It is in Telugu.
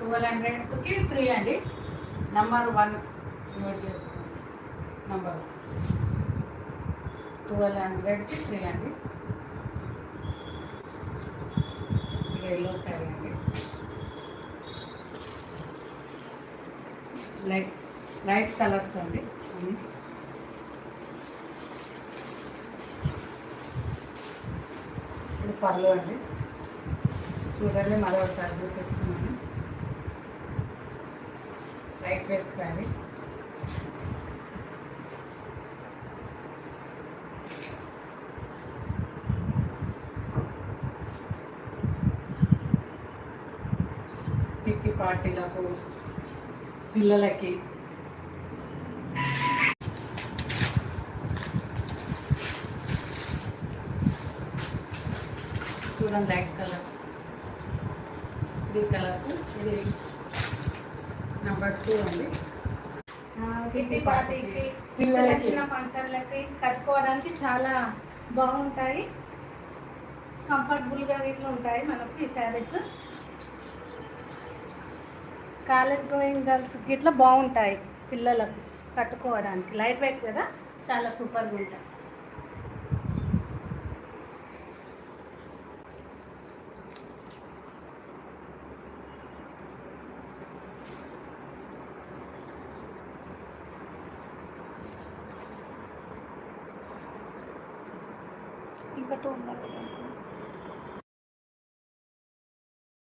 1200కి 3 అండి. నంబర్ 1 నోట్ చేసుకోండి. నంబర్ 1200కి 3 అండి. ఎల్లో శారీ అండి. లైట్ కలర్స్ అండి. ఇది పళ్ళు అండి. చూడండి, మరోసారి చూపిస్తున్నాను. Light weight sari. కిట్టి పార్టీలకు, పిల్లలకి చూడండి, లైట్ కలర్స్, 3 కలర్స్. ఇది నంబర్ 2 అండి. కిట్టి పార్టీకి, పిల్లలకి, చిన్న ఫంక్షన్లకి కట్టుకోవడానికి చాలా బాగుంటాయి. కంఫర్టబుల్గా ఇట్లా ఉంటాయి మనకు ఈ శారీస్. కాలేజ్ గోయింగ్ గర్ల్స్కి ఇట్లా బాగుంటాయి పిల్లలకు కట్టుకోవడానికి. లైట్ వెయిట్ కదా, చాలా సూపర్గా ఉంటాయి. ఇంకా 2 ఉండాలి.